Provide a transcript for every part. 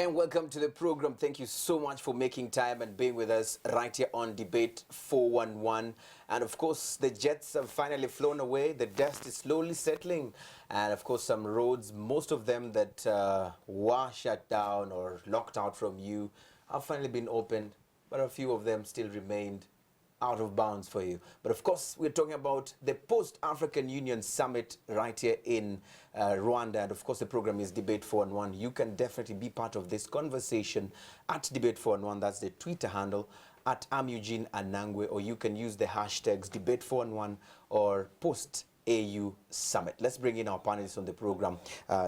And welcome to the program. Thank you so much for making time and being with us right here on Debate 411. And of course, the jets have finally flown away. The dust is slowly settling. And of course, some roads, most of them that were shut down or locked out from you, have finally been opened. But a few of them still remained out of bounds for you. But of course, we're talking about the Post-African Union Summit right here in Rwanda. And of course, the program is Debate 411. You can definitely be part of this conversation at Debate 411. That's the Twitter handle, at Eugene Anangwe, or you can use the hashtags Debate 411 or Post AU Summit. Let's bring in our panelists on the program.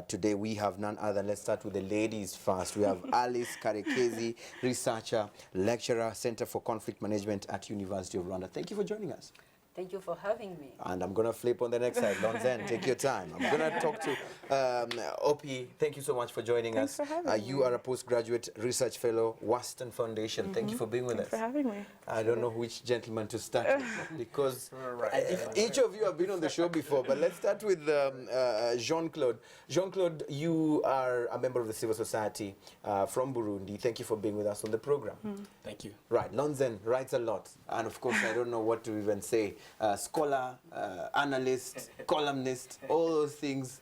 Today we have none other than, let's start with the ladies first. We have Alice Karekezi, researcher, lecturer, Center for Conflict Management at University of Rwanda. Thank you for joining us. Thank you for having me. And I'm going to flip on the next side. Lonzen, take your time. I'm going to talk to Opi. Thank you so much for joining us. Thanks for having me. You are a postgraduate research fellow, Western Foundation. Thank you for being with us. Thanks for having me. I don't know which gentleman to start with because each of you have been on the show before, but let's start with Jean-Claude. Jean-Claude, you are a member of the civil society from Burundi. Thank you for being with us on the program. Thank you. Right, Lonzen writes a lot, and of course I don't know what to even say. Scholar, analyst, columnist, all those things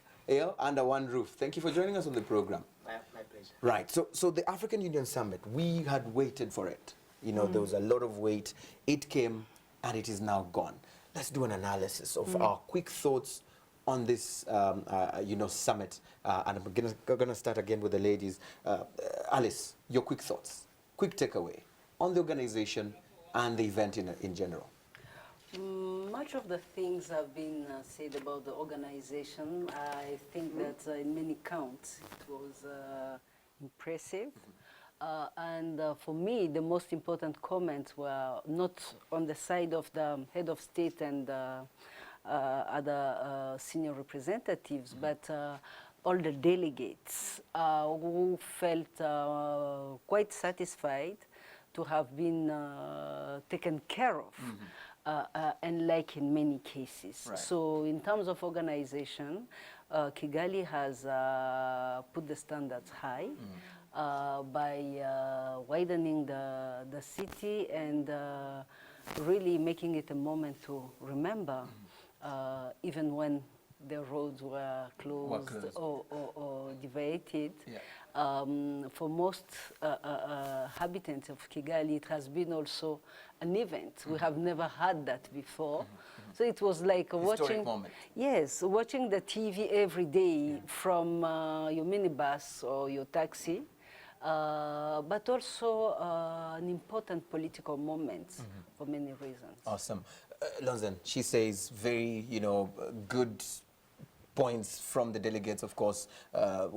under one roof. Thank you for joining us on the program. My pleasure. Right, so the African Union Summit, we had waited for it. You know, there was a lot of wait. It came, and it is now gone. Let's do an analysis of our quick thoughts on this, summit. And I'm gonna start again with the ladies. Alice, your quick thoughts, quick takeaway on the organization and the event in general. Much of the things have been said about the organization. I think that in many counts it was impressive. And for me, the most important comments were not on the side of the head of state and other senior representatives, but all the delegates who felt quite satisfied to have been taken care of. And like in many cases. Right. So in terms of organization, Kigali has put the standards high by widening the city and really making it a moment to remember, even when the roads were closed, or divided. Yeah. For most inhabitants of Kigali, it has been also an event. We have never had that before. So it was like watching the TV every day from your minibus or your taxi, but also an important political moment for many reasons. Awesome. Lonzen, she says very, good points from the delegates, of course,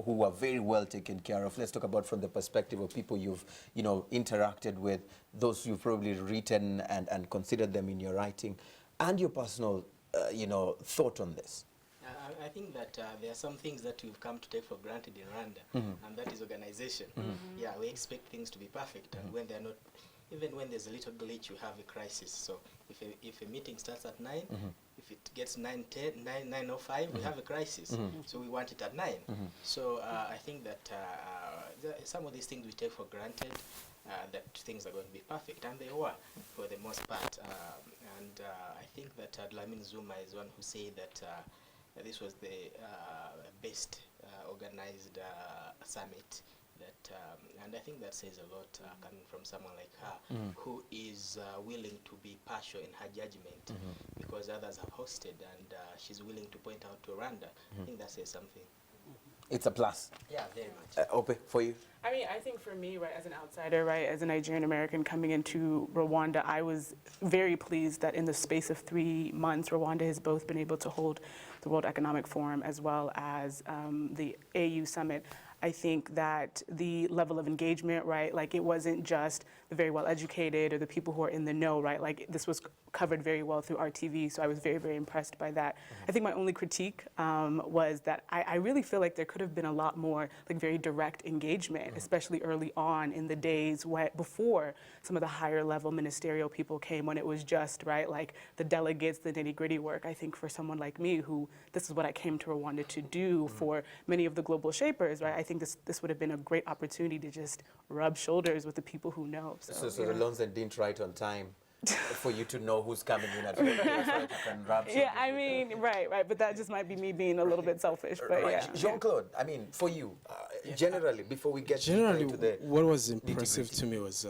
who are very well taken care of. Let's talk about from the perspective of people you've, interacted with, those you've probably written and considered them in your writing, and your personal, thought on this. I think that there are some things that we've come to take for granted in Rwanda, and that is organization. Yeah, we expect things to be perfect, and when they're not, even when there's a little glitch, you have a crisis. So if a meeting starts at 9, if it gets 9:10, 9:05, we have a crisis. So we want it at 9. So I think that some of these things we take for granted, that things are going to be perfect, and they were for the most part. And I think that Dlamini Zuma is one who said that this was the best organized summit. And I think that says a lot coming from someone like her, who is willing to be partial in her judgment because others have hosted, and she's willing to point out to Rwanda. I think that says something. It's a plus. Yeah, very much. Ope, for you? I mean, I think for me, right, as an outsider, right, as a Nigerian American coming into Rwanda, I was very pleased that in the space of 3 months, Rwanda has both been able to hold the World Economic Forum as well as the AU Summit. I think that the level of engagement, right, like it wasn't just the very well educated or the people who are in the know, right, like this was covered very well through RTV, so I was very, very impressed by that. I think my only critique was that I really feel like there could have been a lot more like very direct engagement, especially early on in the days before some of the higher level ministerial people came, when it was just, right, like the delegates, the nitty gritty work. I think for someone like me, who this is what I came to Rwanda to do for many of the global shapers, right, I think this would have been a great opportunity to just rub shoulders with the people who know. So yeah. the loans that didn't write on time for you to know who's coming in at what place, so that you can rub Yeah, shoulders I with mean, right, but that just might be me being a little bit selfish, but Right. yeah. Jean-Claude, I mean, for you, generally, before we get Generally, into the what was impressive nitty-gritty. to me was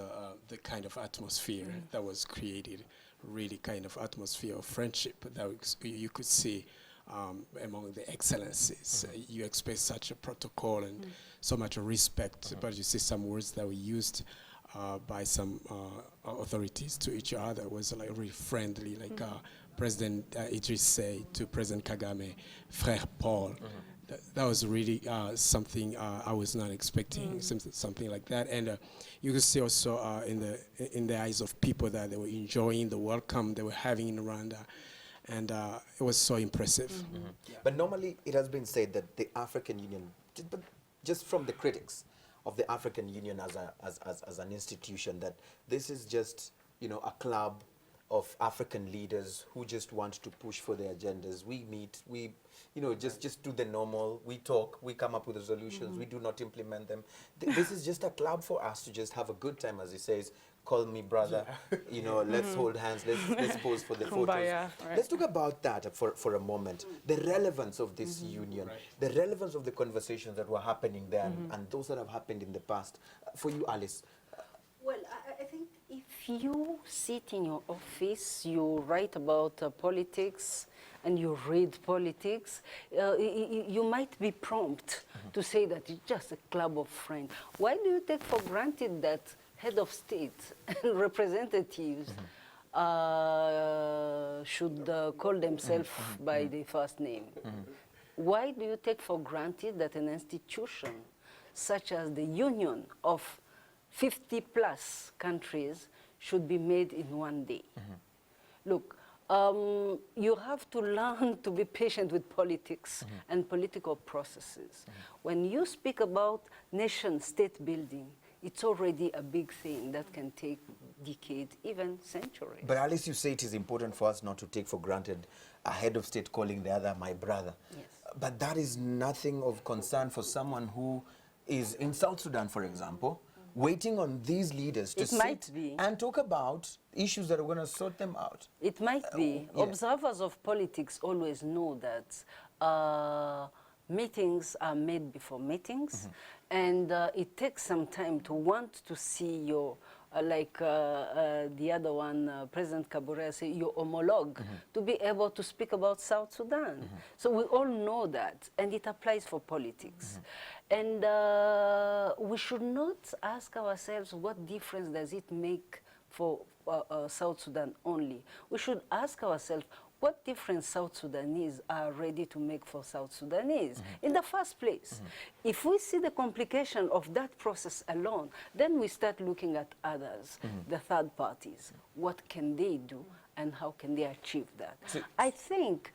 the kind of atmosphere that was created, really kind of atmosphere of friendship that you could see among the excellencies. You expect such a protocol and so much respect, but you see some words that were used by some authorities to each other was like really friendly, like President Idris say to President Kagame, Frère Paul. That was really something I was not expecting, something like that. And you could see also in the eyes of people that they were enjoying the welcome they were having in Rwanda. And it was so impressive. Yeah. But normally it has been said that the African Union, but just from the critics of the African Union as an institution, that this is just, you know, a club of African leaders who just want to push for their agendas. We meet, we, you know, just do the normal. We talk, we come up with resolutions, we do not implement them. This is just a club for us to just have a good time, as he says. Call me brother, you know, let's hold hands, let's pose for the photos. Kumbaya, right. Let's talk about that for a moment. The relevance of this union, the relevance of the conversations that were happening there and those that have happened in the past. For you, Alice. Well, I think if you sit in your office, you write about politics, and you read politics, you might be prompt to say that it's just a club of friends. Why do you take for granted that head of state and representatives should call themselves by their first name? Why do you take for granted that an institution such as the union of 50 plus countries should be made in one day? Look, you have to learn to be patient with politics and political processes. When you speak about nation-state building, it's already a big thing that can take decades, even centuries. But Alice, you say it is important for us not to take for granted a head of state calling the other my brother. Yes. But that is nothing of concern for someone who is in South Sudan, for example, waiting on these leaders to It might sit be. and talk about issues that are going to sort them out. It might be. yeah. Observers of politics always know that meetings are made before meetings, and it takes some time to want to see your, like the other one, President Kabore said, your homologue, to be able to speak about South Sudan. So we all know that, and it applies for politics. And we should not ask ourselves what difference does it make for South Sudan only. We should ask ourselves what difference South Sudanese are ready to make for South Sudanese in the first place. If we see the complication of that process alone, then we start looking at others, the third parties. What can they do and how can they achieve that? I think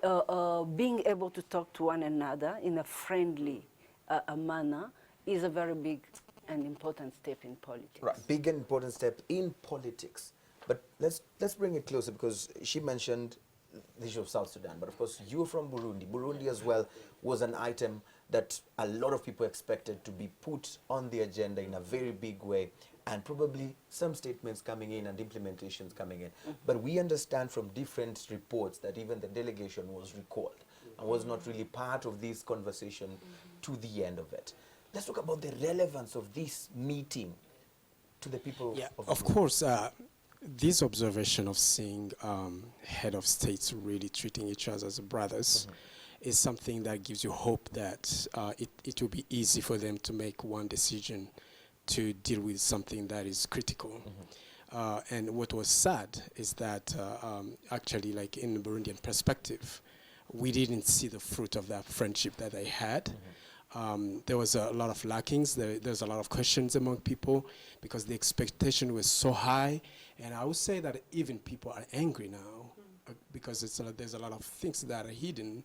being able to talk to one another in a friendly manner is a very big and important step in politics. Right, big and important step in politics. But let's bring it closer, because she mentioned the issue of South Sudan, but of course you're from Burundi. Burundi as well was an item that a lot of people expected to be put on the agenda in a very big way, and probably some statements coming in and implementations coming in. But we understand from different reports that even the delegation was recalled and was not really part of this conversation to the end of it. Let's talk about the relevance of this meeting to the people Of course, this observation of seeing head of states really treating each other as brothers is something that gives you hope that it will be easy for them to make one decision to deal with something that is critical. And what was sad is that actually, like in the Burundian perspective, we didn't see the fruit of that friendship that they had. There was a lot of lackings. There's a lot of questions among people because the expectation was so high, And I would say that even people are angry now because there's a lot of things that are hidden.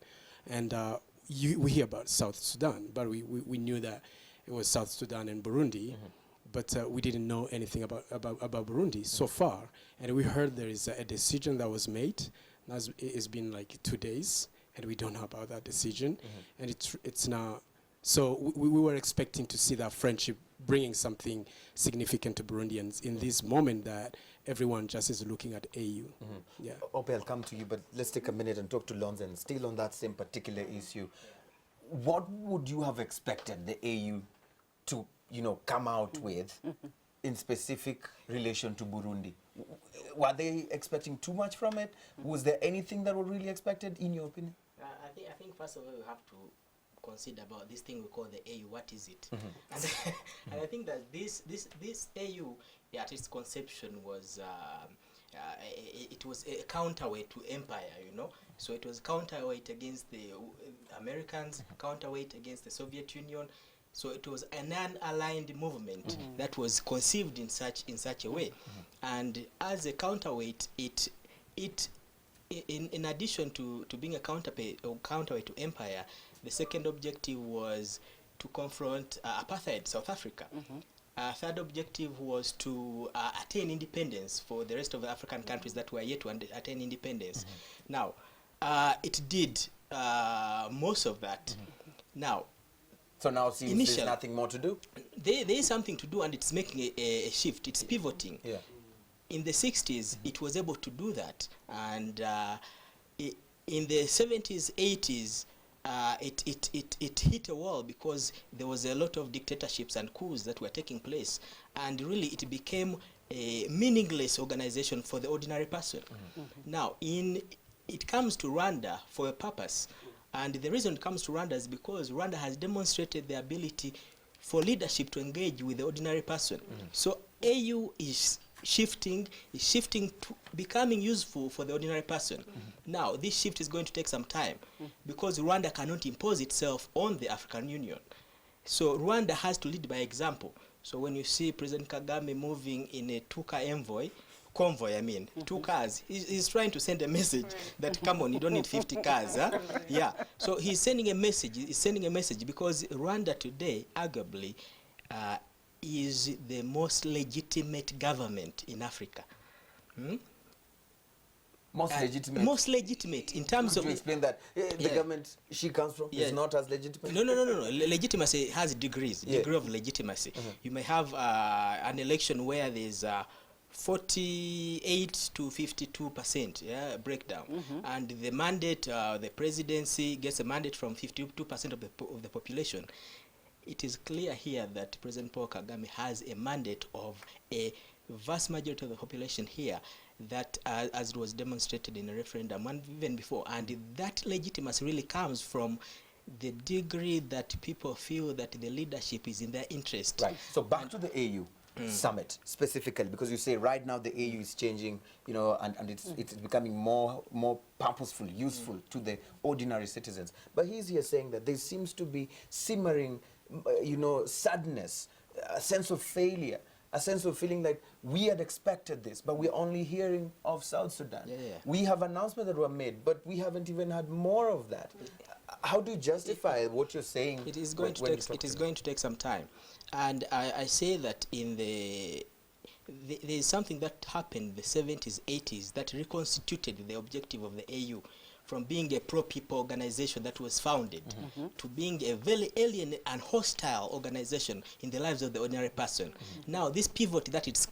And we hear about South Sudan, but we knew that it was South Sudan and Burundi, but we didn't know anything about Burundi so far. And we heard there is a decision that was made. It's been like 2 days, and we don't know about that decision. And it's now, so we were expecting to see that friendship bringing something significant to Burundians in this moment that everyone just is looking at AU. Yeah. Ope, I'll come to you, but let's take a minute and talk to Lonzen. Still on that same particular issue, what would you have expected the AU to, come out with in specific relation to Burundi? Were they expecting too much from it? Was there anything that was really expected, in your opinion? I think first of all we have to consider about this thing we call the AU. What is it? And I think that this AU, at its conception, was it was a counterweight to empire. So it was counterweight against the Americans, counterweight against the Soviet Union. So it was a non-aligned movement that was conceived in such a way, and as a counterweight, it in addition to being a counterweight to empire, the second objective was to confront apartheid South Africa. Third objective was to attain independence for the rest of the African countries that were yet to attain independence. Now, it did most of that. Now. So now seems there's nothing more to do? There is something to do, and it's making a shift. It's pivoting. Yeah. In the 60s, it was able to do that. And in the 70s, 80s, it hit a wall because there was a lot of dictatorships and coups that were taking place. And really, it became a meaningless organization for the ordinary person. Now, it comes to Rwanda for a purpose. And the reason it comes to Rwanda is because Rwanda has demonstrated the ability for leadership to engage with the ordinary person. So AU is shifting to becoming useful for the ordinary person. Now, this shift is going to take some time because Rwanda cannot impose itself on the African Union. So Rwanda has to lead by example. So when you see President Kagame moving in a two-car convoy, two cars. He's trying to send a message that, come on, you don't need 50 cars. Huh? Yeah. So he's sending a message. He's sending a message because Rwanda today, arguably, is the most legitimate government in Africa. Most legitimate? Most legitimate in terms of... Could you explain that? The government she comes from is not as legitimate? No. Legitimacy has degrees, degree of legitimacy. You may have an election where there's 48 to 52% breakdown, and the mandate, the presidency gets a mandate from 52% of the population. It is clear here that President Paul Kagame has a mandate of a vast majority of the population here, that as it was demonstrated in a referendum and even before, and that legitimacy really comes from the degree that people feel that the leadership is in their interest. Right. So back to the AU. Summit specifically, because you say right now the AU is changing, and it's becoming more purposeful, useful to the ordinary citizens. But he's here saying that there seems to be simmering, sadness, a sense of failure, a sense of feeling like we had expected this, but we're only hearing of South Sudan. We have announcements that were made, but we haven't even had more of that. How do you justify what you're saying? It is going to take some time. And I say that there is something that happened in the 70s, 80s that reconstituted the objective of the AU from being a pro-people organization that was founded to being a very alien and hostile organization in the lives of the ordinary person. Now, this pivot that it's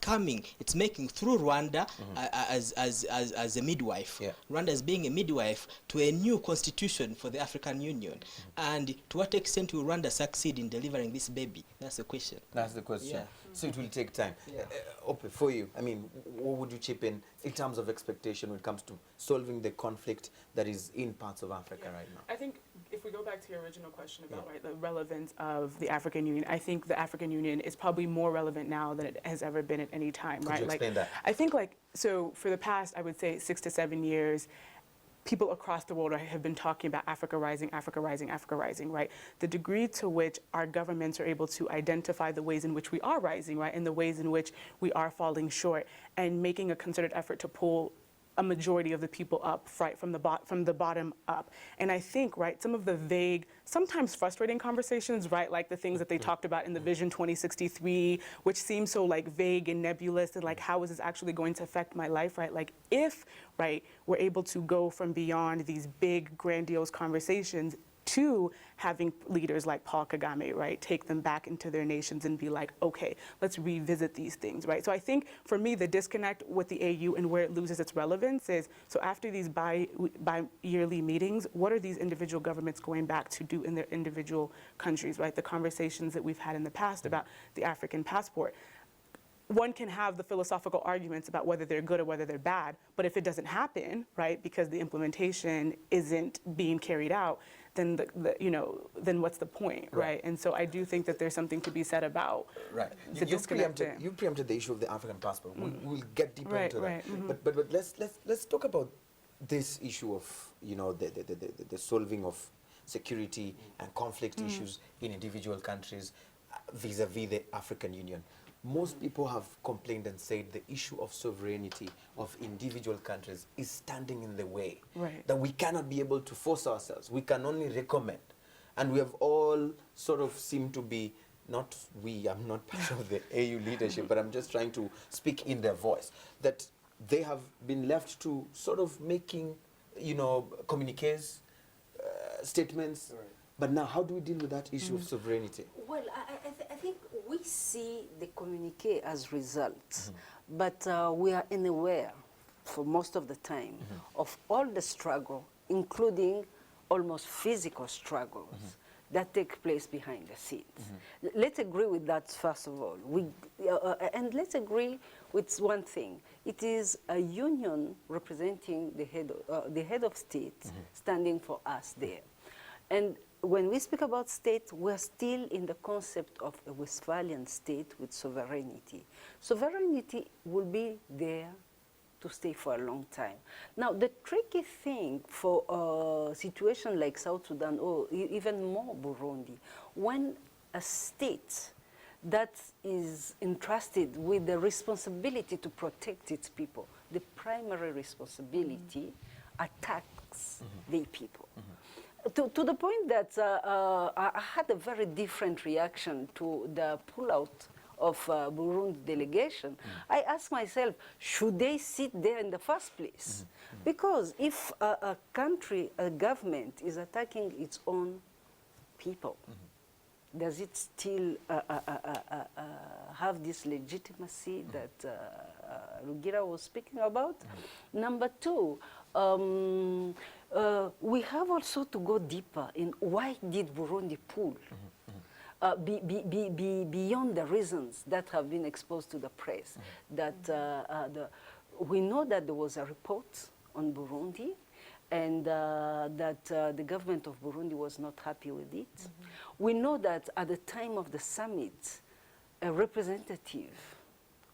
making through Rwanda as a midwife. Rwanda is being a midwife to a new constitution for the African Union. And to what extent will Rwanda succeed in delivering this baby? That's the question. That's the question. So it will take time. Ope, for you, what would you chip in terms of expectation when it comes to solving the conflict that is in parts of Africa right now? I think if we go back to your original question about the relevance of the African Union, I think the African Union is probably more relevant now than it has ever been at any time. Could you explain that? I think so for the past, I would say 6 to 7 years, people across the world have been talking about Africa rising, Africa rising, Africa rising, right? The degree to which our governments are able to identify the ways in which we are rising, right, and the ways in which we are falling short, and making a concerted effort to pull a majority of the people up, right, from the bottom up. And I think, right, some of the vague, sometimes frustrating conversations, right, like the things that they talked about in the Vision 2063, which seem so like vague and nebulous, and like, how is this actually going to affect my life, right? Like, if, right, we're able to go from beyond these big, grandiose conversations to having leaders like Paul Kagame, right, take them back into their nations and be like, okay, let's revisit these things, right? So I think for me, the disconnect with the AU and where it loses its relevance is, so after these bi-yearly meetings, what are these individual governments going back to do in their individual countries, right? The conversations that we've had in the past about the African passport. One can have the philosophical arguments about whether they're good or whether they're bad, but if it doesn't happen, right, because the implementation isn't being carried out, then then what's the point, right? And so I do think that there's something to be said about the disconnect. You preempted the issue of the African passport. We'll get deeper into that. But let's talk about this issue of the solving of security and conflict issues in individual countries vis-a-vis the African Union. Most people have complained and said the issue of sovereignty of individual countries is standing in the way. That we cannot be able to force ourselves. We can only recommend. And we have all sort of seemed to be, not we, I'm not part of the AU leadership, but I'm just trying to speak in their voice, that they have been left to sort of making, communiques, statements. But now, how do we deal with that issue of sovereignty? Well, I think we see the communique as results, but we are unaware for most of the time of all the struggle, including almost physical struggles that take place behind the scenes. Let's agree with that first of all. And let's agree with one thing. It is a union representing the head of state standing for us there. And when we speak about state, we're still in the concept of a Westphalian state with sovereignty. Sovereignty will be there to stay for a long time. Now, the tricky thing for a situation like South Sudan, or even more Burundi, when a state that is entrusted with the responsibility to protect its people, the primary responsibility attacks the people. To the point that I had a very different reaction to the pullout of Burundi delegation. I asked myself, should they sit there in the first place? Because if a country, a government is attacking its own people, does it still have this legitimacy that Rugira was speaking about? Number two, we have also to go deeper in why did Burundi pull? Beyond the reasons that have been exposed to the press. That we know that there was a report on Burundi, and that the government of Burundi was not happy with it. We know that at the time of the summit, a representative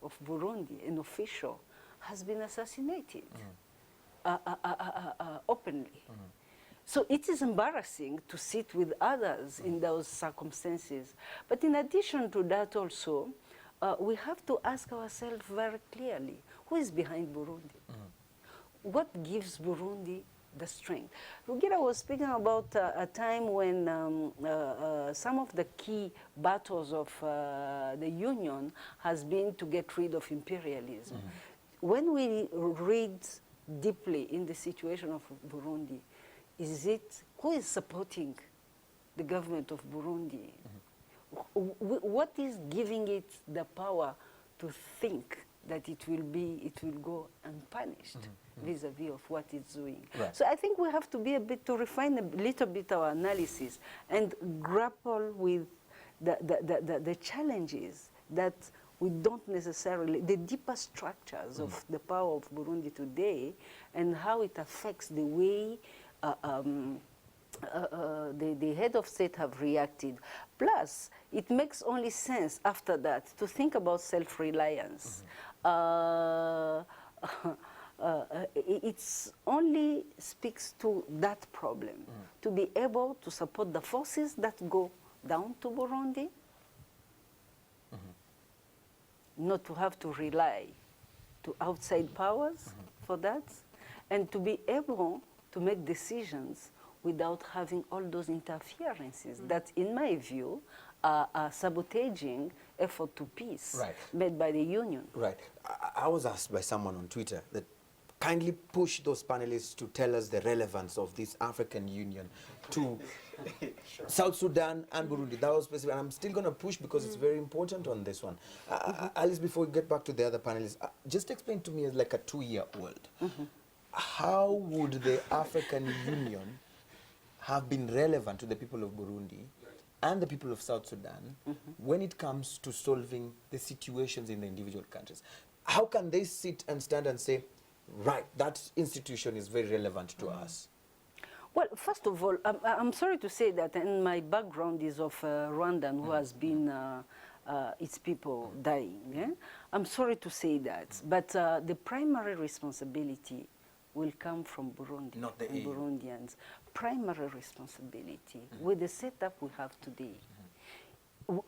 of Burundi, an official, has been assassinated openly. So it is embarrassing to sit with others in those circumstances. But in addition to that also, we have to ask ourselves very clearly, who is behind Burundi? What gives Burundi the strength? Rugira was speaking about a time when some of the key battles of the Union has been to get rid of imperialism. When we read deeply in the situation of Burundi, who is supporting the government of Burundi? What is giving it the power to think that it will go unpunished vis-a-vis of what it's doing? So I think we have to be to refine a little bit our analysis and grapple with the challenges that we don't necessarily, the deeper structures of the power of Burundi today and how it affects the way the head of state have reacted. Plus, it makes only sense after that to think about self-reliance. it's only speaks to that problem, to be able to support the forces that go down to Burundi, not to have to rely to outside powers for that, and to be able to make decisions without having all those interferences that, in my view, are sabotaging effort to peace made by the union. Right. I was asked by someone on Twitter that kindly push those panelists to tell us the relevance of this African Union to South Sudan and Burundi. That was specific, and I'm still going to push because it's very important on this one. Alice, before we get back to the other panelists, just explain to me as like a 2-year-old, how would the African Union have been relevant to the people of Burundi and the people of South Sudan when it comes to solving the situations in the individual countries? How can they sit and stand and say, right, that institution is very relevant to us? Well, first of all, I'm sorry to say that, and my background is of Rwandan who has been its people dying. Yeah? I'm sorry to say that, but the primary responsibility will come from Burundi Not the and EU. Burundians. Primary responsibility with the setup we have today.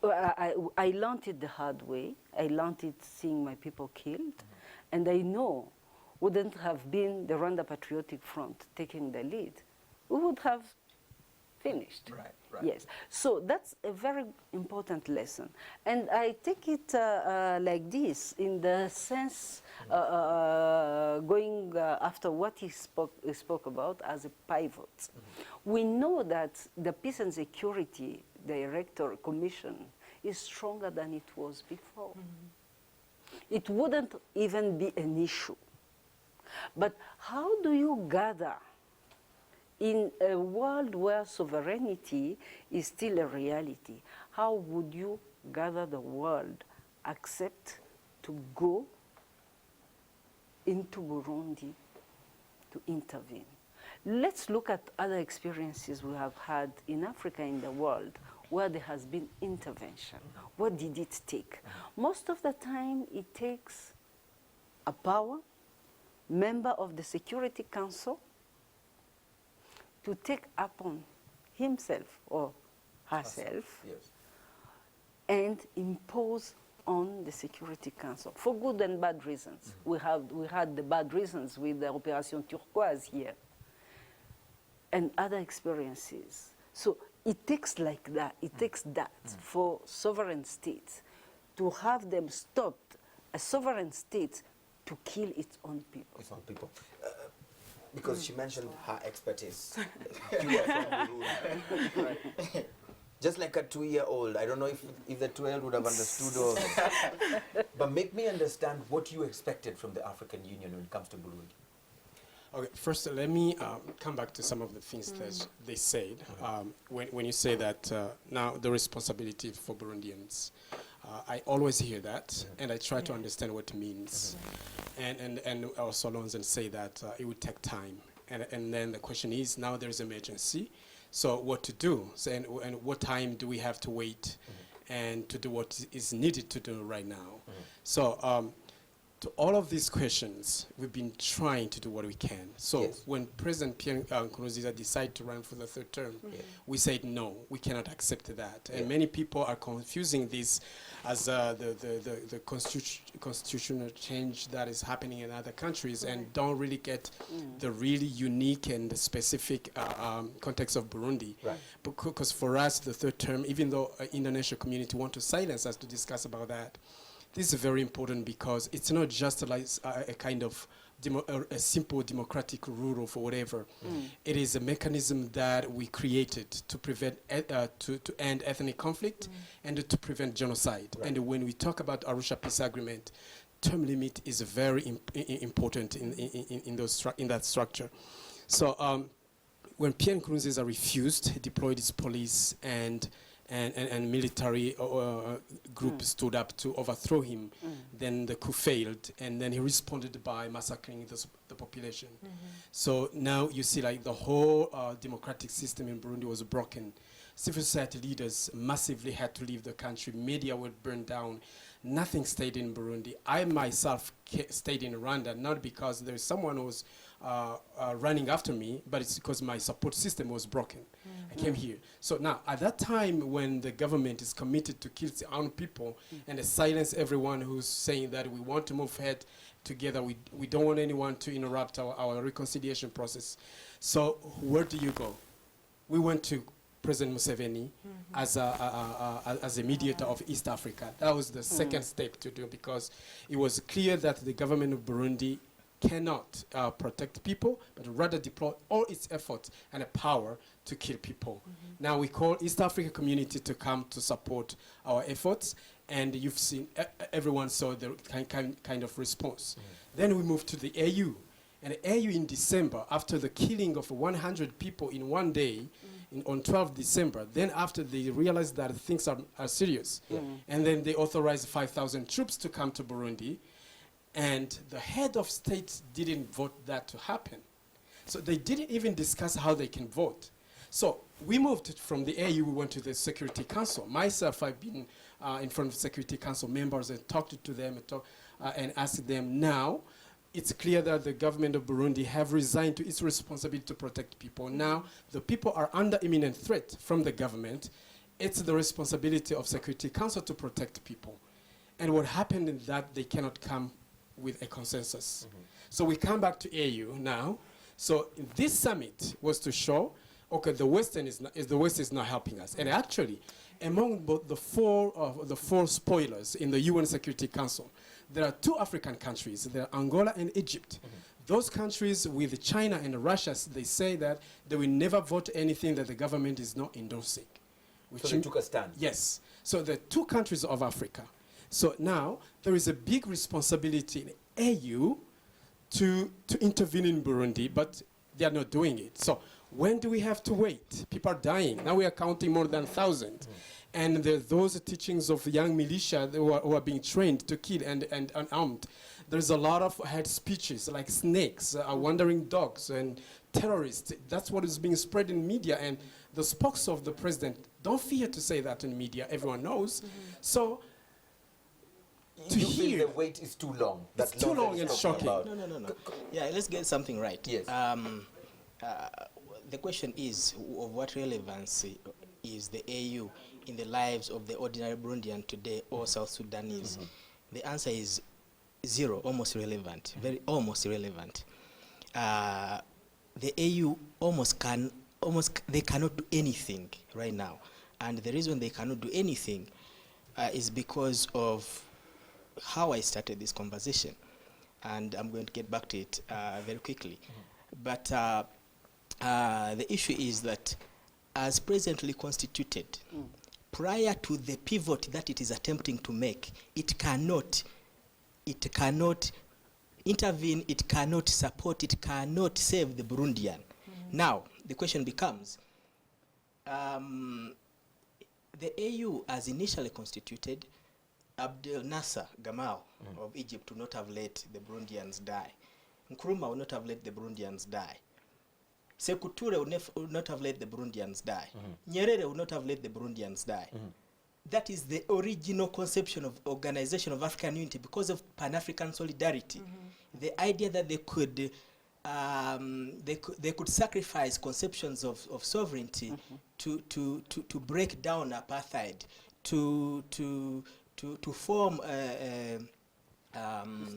I learned it the hard way. I learned it seeing my people killed, and I know wouldn't have been the Rwanda Patriotic Front taking the lead, we would have finished. Right, right. Yes. So that's a very important lesson. And I take it like this, in the sense going after what he spoke about as a pivot. We know that the Peace and Security Director Commission is stronger than it was before. It wouldn't even be an issue. But how do you gather in a world where sovereignty is still a reality? How would you gather the world accept to go into Burundi to intervene? Let's look at other experiences we have had in Africa, in the world, where there has been intervention. What did it take? Most of the time, it takes a power member of the Security Council to take upon himself or herself and impose on the Security Council for good and bad reasons. We had the bad reasons with the Operation Turquoise here and other experiences. So it takes like that, it takes that for sovereign states to have them stop a sovereign state to kill its own people. Its own people. Because she mentioned her expertise. You are from Burundi. Just like a 2-year-old. I don't know if the 2-year-old would have understood or... But make me understand what you expected from the African Union when it comes to Burundi. Okay, first let me come back to some of the things that they said. When you say that now the responsibility for Burundians, I always hear that, and I try to understand what it means. And also learn and say that it would take time. And then the question is, now there's emergency, so what to do? So, and what time do we have to wait and to do what is needed to do right now? So to all of these questions, we've been trying to do what we can. So when President Pierre Nkurunziza decided to run for the 3rd term, we said no, we cannot accept that. And many people are confusing this as the constitutional change that is happening in other countries and don't really get the really unique and the specific context of Burundi. Right. Because for us, the 3rd term, even though international community want to silence us to discuss about that, this is very important because it's not just like a kind of a simple democratic rule or whatever. It is a mechanism that we created to prevent, to end ethnic conflict and to prevent genocide. Right. And when we talk about Arusha Peace Agreement, term limit is very important in that structure. So when Pierre Nkurunziza refused, he deployed his police and military group stood up to overthrow him. Then the coup failed, and then he responded by massacring the population. So now you see like the whole democratic system in Burundi was broken. Civil society leaders massively had to leave the country. Media were burned down. nothing stayed in Burundi. I myself stayed in Rwanda, not because there is someone who was running after me, but it's because my support system was broken. I came here. So now, at that time when the government is committed to kill its own people and silence everyone who's saying that we want to move ahead together, we don't want anyone to interrupt our reconciliation process. So where do you go? We went to President Museveni as a mediator of East Africa. That was the second step to do, because it was clear that the government of Burundi cannot protect people, but rather deploy all its efforts and power to kill people. Now we call East Africa community to come to support our efforts, and you've seen everyone saw the kind of response. Then we moved to the AU, and the AU in December, after the killing of 100 people in one day, on 12 December, then after they realized that things are serious, and then they authorized 5,000 troops to come to Burundi, and the head of state didn't vote that to happen. So they didn't even discuss how they can vote. So we moved from the AU, we went to the Security Council. Myself, I've been in front of Security Council members and talked to them and asked them, now, it's clear that the government of Burundi have resigned to its responsibility to protect people. Now, the people are under imminent threat from the government. It's the responsibility of Security Council to protect people. And what happened is that they cannot come with a consensus. So we come back to AU now. So this summit was to show, okay, the West is not helping us. And actually, among the four spoilers in the UN Security Council, there are two African countries. There are Angola and Egypt. Those countries with China and Russia, they say that they will never vote anything that the government is not endorsing. So they took a stand. Yes. So the two countries of Africa. So now there is a big responsibility in AU to intervene in Burundi, but they are not doing it. So when do we have to wait? People are dying. Now we are counting more than 1,000. And those teachings of young militia who are being trained to kill and unarmed. There's a lot of hate speeches like snakes, wandering dogs, and terrorists. That's what is being spread in media. And the spokes of the president don't fear to say that in media. Everyone knows. So you feel the wait is too long. It's too long and shocking. No. Yeah, let's get something right. Yes. The question is, of what relevance is the AU in the lives of the ordinary Burundian today or South Sudanese? The answer is zero, almost irrelevant, very almost irrelevant. The AU they cannot do anything right now. And the reason they cannot do anything is because of how I started this conversation. And I'm going to get back to it very quickly. But the issue is that as presently constituted, prior to the pivot that it is attempting to make, it cannot intervene, it cannot support, it cannot save the Burundian. Now, the question becomes, the AU as initially constituted, Abdel Nasser Gamal of Egypt would not have let the Burundians die. Nkrumah would not have let the Burundians die. Sekou Touré would not have let the Burundians die. Nyerere would not have let the Burundians die. That is the original conception of organization of African unity because of Pan-African solidarity. The idea that they could sacrifice conceptions of sovereignty to break down apartheid, to form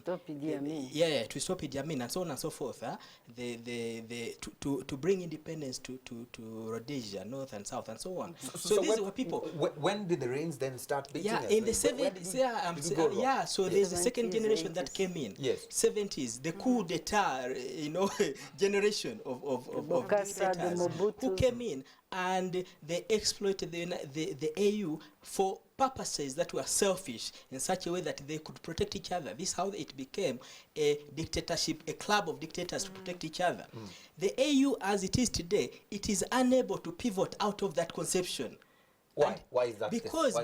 Stop Idi Amin. to stop Idi Amin and so on and so forth. To bring independence to Rhodesia, North and South and so on. So these were people. When did the rains then start beating us? In the 70s, so there's a second generation 80s. that came in. Yes. 70s, the coup d'etat, generation of Bokassa, the dictators Mobutu. who came in and they exploited the AU for purposes that were selfish in such a way that they could protect each other. This is how it became a dictatorship, a club of dictators to protect each other. The AU as it is today, it is unable to pivot out of that conception. Why? Why is that? Because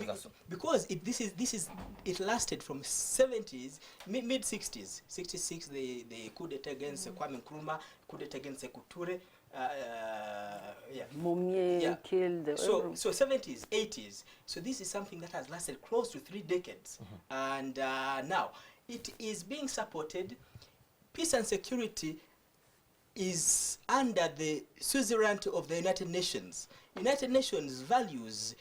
it lasted from 70s, mid 60s, 66 the coup d'etat against Kwame Nkrumah, coup d'etat against Sekou Touré, yeah. Mumie Yeah. killed. So 70s, 80s. So this is something that has lasted close to 3 decades. And now it is being supported. Peace and security is under the suzerainty of the United Nations. United Nations values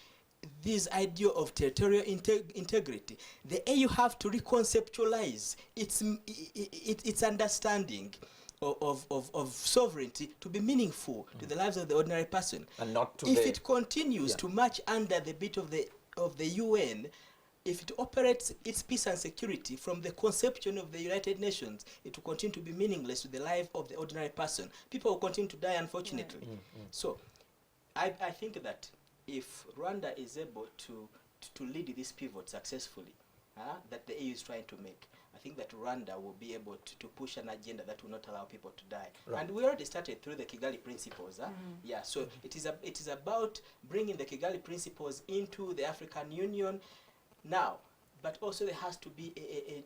this idea of territorial integrity. The AU have to reconceptualize its understanding of sovereignty to be meaningful to the lives of the ordinary person. And not to if the- it continues Yeah. to march under the beat of the UN, if it operates its peace and security from the conception of the United Nations, it will continue to be meaningless to the life of the ordinary person. People will continue to die, unfortunately. So I think that if Rwanda is able to lead this pivot successfully, that the EU is trying to make, I think that Rwanda will be able to push an agenda that will not allow people to die. Right. And we already started through the Kigali principles. Yeah, so it is about bringing the Kigali principles into the African Union now, but also there has to be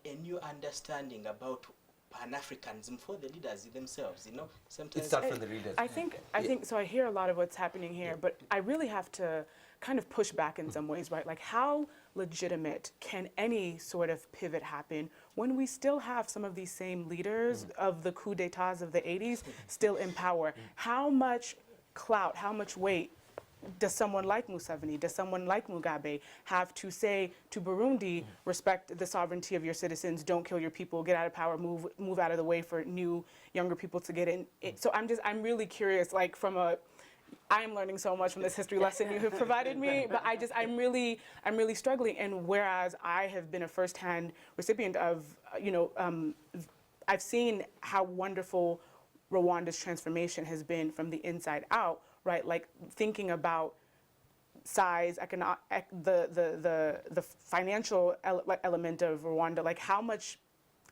a new understanding about Pan-Africanism for the leaders themselves, you know. Sometimes It starts from the readers. I think so. I hear a lot of what's happening here, but I really have to kind of push back in some ways, right? Like, how legitimate can any sort of pivot happen when we still have some of these same leaders of the coups d'états of the 80s still in power? How much clout, how much weight does someone like Museveni, does someone like Mugabe have to say to Burundi, respect the sovereignty of your citizens, don't kill your people, get out of power, move out of the way for new, younger people to get in? So I'm really curious, like, I'm learning so much from this history lesson you have provided me, but I'm really struggling. And whereas I have been a firsthand recipient of, I've seen how wonderful Rwanda's transformation has been from the inside out, right? Like, thinking about size, the financial element of Rwanda, like how much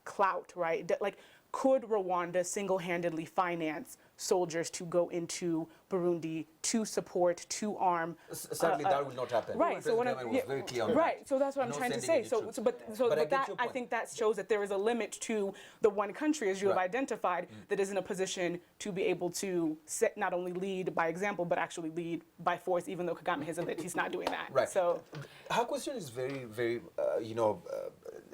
clout, right? Like, could Rwanda single-handedly finance soldiers to go into Burundi to support, to arm? Certainly that will not happen. Right. So President Kagame was very clear on right. that. So that's what I'm No trying to sending say. any troops. But I get That your I point. think that shows that there is a limit to the one country, as you have Right. identified, that is in a position to be able to not only lead by example, but actually lead by force. Even though Kagame has admitted he's not doing that. Right. So her question is very, very,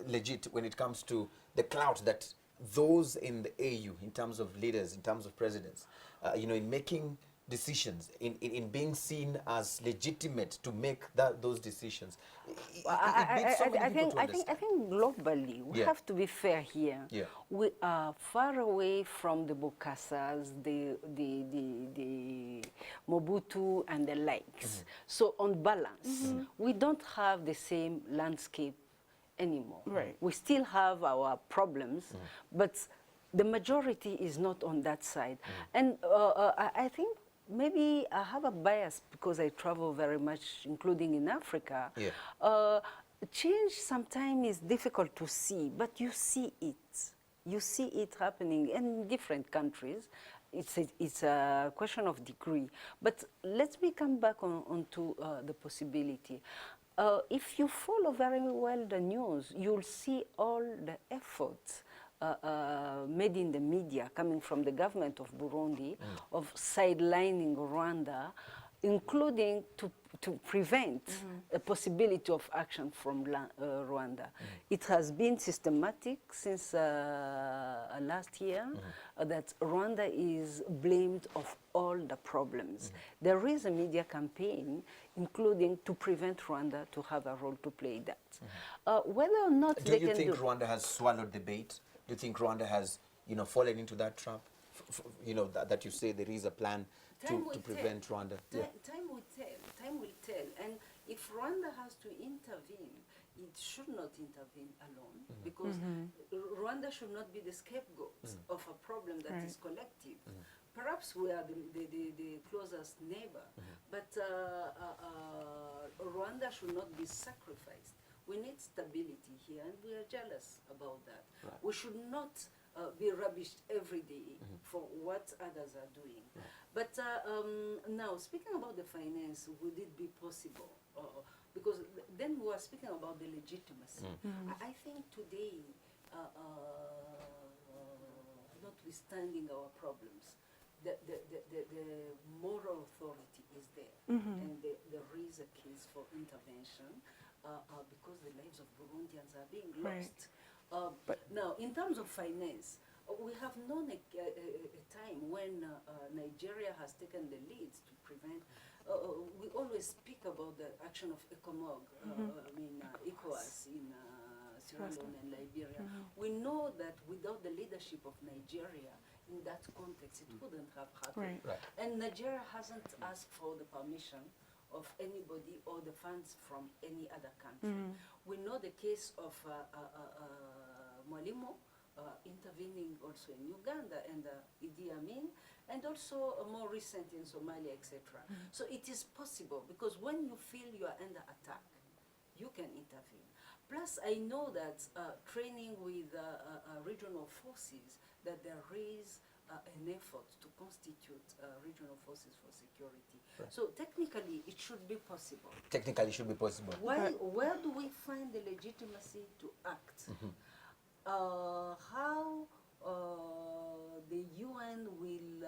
legit when it comes to the clout that those in the AU, in terms of leaders, in terms of presidents, in making decisions, in being seen as legitimate to make those decisions. I think globally we Yeah. have to be fair here. Yeah. We are far away from the Bokasas, the Mobutu and the likes. So on balance, we don't have the same landscape anymore. Right. We still have our problems, but the majority is not on that side. And I think maybe I have a bias because I travel very much, including in Africa. Yeah. Change sometimes is difficult to see, but you see it. You see it happening in different countries. It's a question of degree. But let me come back onto the possibility. If you follow very well the news, you'll see all the efforts made in the media coming from the government of Burundi of sidelining Rwanda, including to prevent a possibility of action from Rwanda. It has been systematic since last year that Rwanda is blamed of all the problems. There is a media campaign, including to prevent Rwanda to have a role to play that. Whether or not Do you think Rwanda has swallowed the bait? Do you think Rwanda has, fallen into that trap? That you say there is a plan to prevent Rwanda? Time will tell. And if Rwanda has to intervene, it should not intervene alone, because Rwanda should not be the scapegoat of a problem that is collective. Perhaps we are the closest neighbor, but Rwanda should not be sacrificed. We need stability here, and we are jealous about that. Right. We should not be rubbished every day for what others are doing. But now, speaking about the finance, would it be possible? Because then we are speaking about the legitimacy. I think today, notwithstanding our problems, the moral authority is there, and there is a case for intervention because the lives of Burundians are being Right. lost. Now, in terms of finance, we have known a time when Nigeria has taken the lead to prevent. We always speak about the action of ECOMOG, ECOWAS in Sierra Leone and Liberia. We know that without the leadership of Nigeria in that context, it wouldn't have happened. Right. Right. And Nigeria hasn't asked for the permission of anybody or the funds from any other country. We know the case of Mwalimu intervening also in Uganda and Idi Amin, and also more recent in Somalia, etc. So it is possible, because when you feel you are under attack, you can intervene. Plus, I know that training with regional forces, that there is an effort to constitute regional forces for security. Right. So technically, it should be possible. Technically, it should be possible. Where do we find the legitimacy to act? How the UN will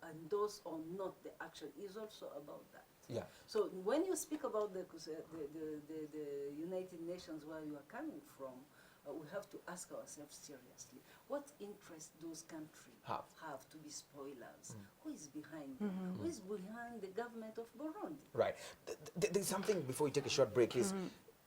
endorse or not the action is also about that. Yeah. So when you speak about the United Nations, where you are coming from, we have to ask ourselves seriously, what interest those countries have to be spoilers? Who is behind them? Who is behind the government of Burundi? Right. There's something before we take a short break is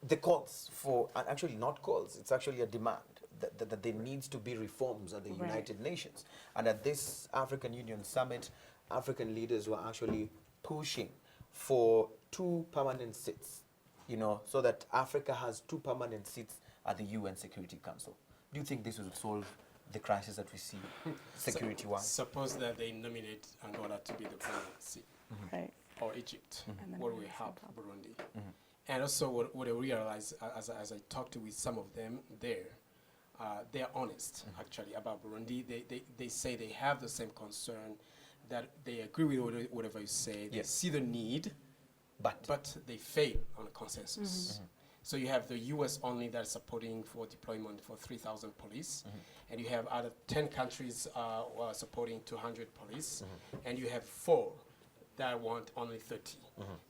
the calls for, and actually not calls, it's actually a demand that there needs to be reforms at the United Nations. And at this African Union Summit, African leaders were actually pushing for 2 permanent seats, you know, so that Africa has 2 permanent seats at the UN Security Council. Do you think this will solve the crisis that we see security-wise? Suppose that they nominate Angola to be the permanent seat, Right. or Egypt, And then what we we have have some Burundi. And also what I realize as I talked with some of them there, they're honest actually about Burundi. They say they have the same concern, that they agree with whatever you say. They see the need, but they fail on a consensus. So you have the US only that is supporting for deployment for 3,000 police, and you have other 10 countries who are supporting 200 police, and you have 4 that want only 30.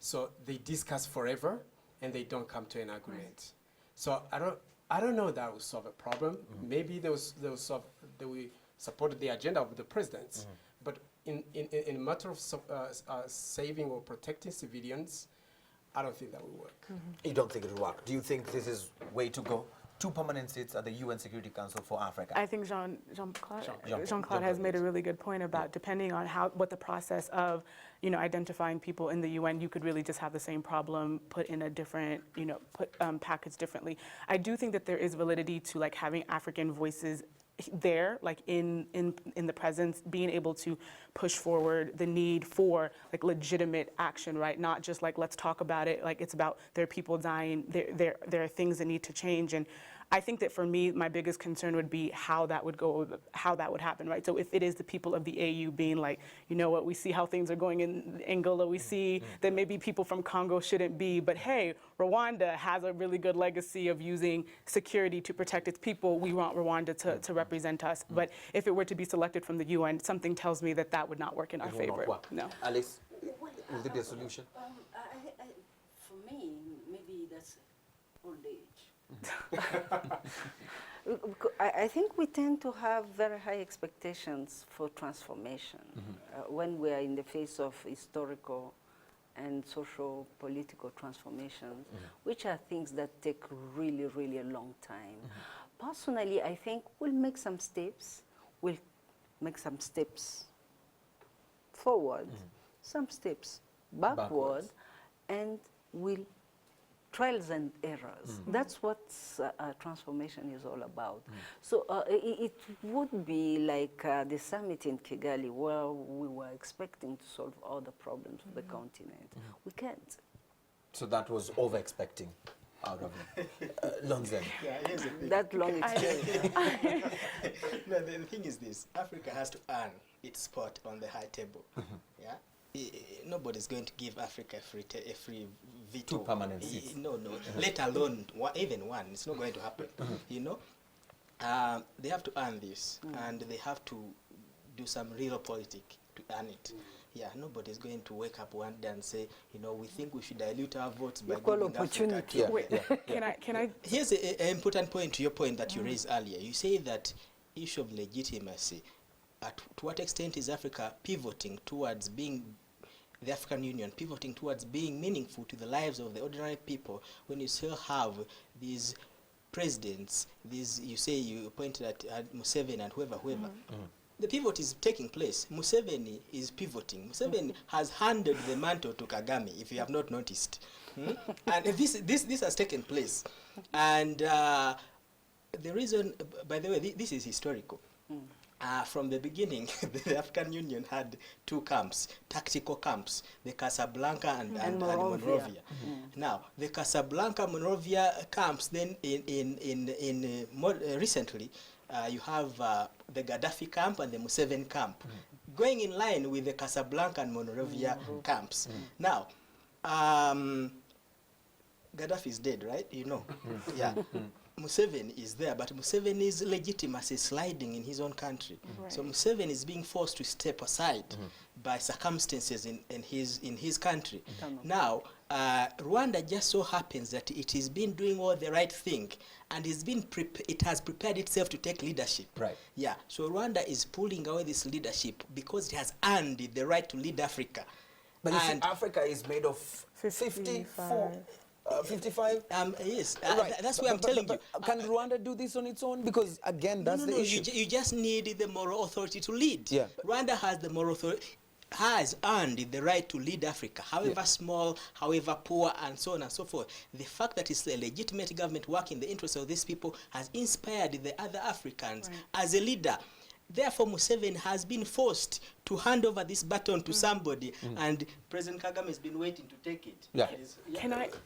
So they discuss forever, and they don't come to an agreement. So I don't know that will solve a problem. Maybe they will support the agenda of the presidents, but in a matter of saving or protecting civilians, I don't think that will work. You don't think it will work? Do you think this is way to go? 2 permanent seats at the UN Security Council for Africa. I think Jean-Claude has made a really good point about depending on what the process of, identifying people in the UN, you could really just have the same problem put in a different, packaged differently. I do think that there is validity to like having African voices there, like in the presence, being able to push forward the need for like legitimate action, right? Not just like, let's talk about it, like it's about there are people dying, there are things that need to change. And I think that for me, my biggest concern would be how that would go, how that would happen, right? So if it is the people of the AU being like, you know what, we see how things are going in Angola, we see that maybe people from Congo shouldn't be, but hey, Rwanda has a really good legacy of using security to protect its people. We want Rwanda to represent us. But if it were to be selected from the UN, something tells me that that would not work in our favor. No. Alice, will there be a solution? For me, maybe that's old age. I think we tend to have very high expectations for transformation when we are in the face of historical and social political transformations, which are things that take really, really a long time. Personally, I think we'll make some steps. We'll make some steps forward, some steps backward, and we'll trials and errors. That's what transformation is all about. So it would be like the summit in Kigali, where we were expecting to solve all the problems of the continent. We can't. So that was over-expecting out of Lonzen. Yeah, here's the thing. That long experience. No, the thing is this: Africa has to earn its spot on the high table. Yeah. Nobody's going to give Africa a free veto. 2 permanent seats. No. Let alone even one. It's not going to happen. They have to earn this, and they have to do some real politics to earn it. Yeah, nobody's going to wake up one day and say, you know, we think we should dilute our votes by Equal giving Africa opportunity. to... Wait, can I? Here's an important point to your point that you raised earlier. You say that issue of legitimacy, to what extent is Africa pivoting towards being, the African Union pivoting towards being meaningful to the lives of the ordinary people when you still have these presidents, these, you say you pointed at Museveni and whoever. The pivot is taking place. Museveni is pivoting. Museveni has handed the mantle to Kagame, if you have not noticed. And this has taken place. And the reason, by the way, this is historical. From the beginning, the African Union had two camps, tactical camps, the Casablanca and Monrovia. Now, the Casablanca-Monrovia camps, then more recently, you have the Gaddafi camp and the Museveni camp, going in line with the Casablanca and Monrovia camps. Now, Gaddafi is dead, right? You know, yeah. Museveni is there, but Museveni's legitimacy is sliding in his own country. So Museveni is being forced to step aside by circumstances in his country. Now, Rwanda just so happens that it has been doing all the right thing, and it has prepared itself to take leadership. Right. Yeah. So Rwanda is pulling away this leadership because it has earned the right to lead Africa. But you see, Africa is made of 55? Yes, right. That's why I'm telling you. Can Rwanda do this on its own? Because again, that's the issue. You just need the moral authority to lead. Yeah. Rwanda has the moral authority, has earned the right to lead Africa, however small, however poor, and so on and so forth. The fact that it's a legitimate government working in the interests of these people has inspired the other Africans as a leader. Therefore, Museveni has been forced to hand over this baton to somebody, and President Kagame has been waiting to take it. Yeah.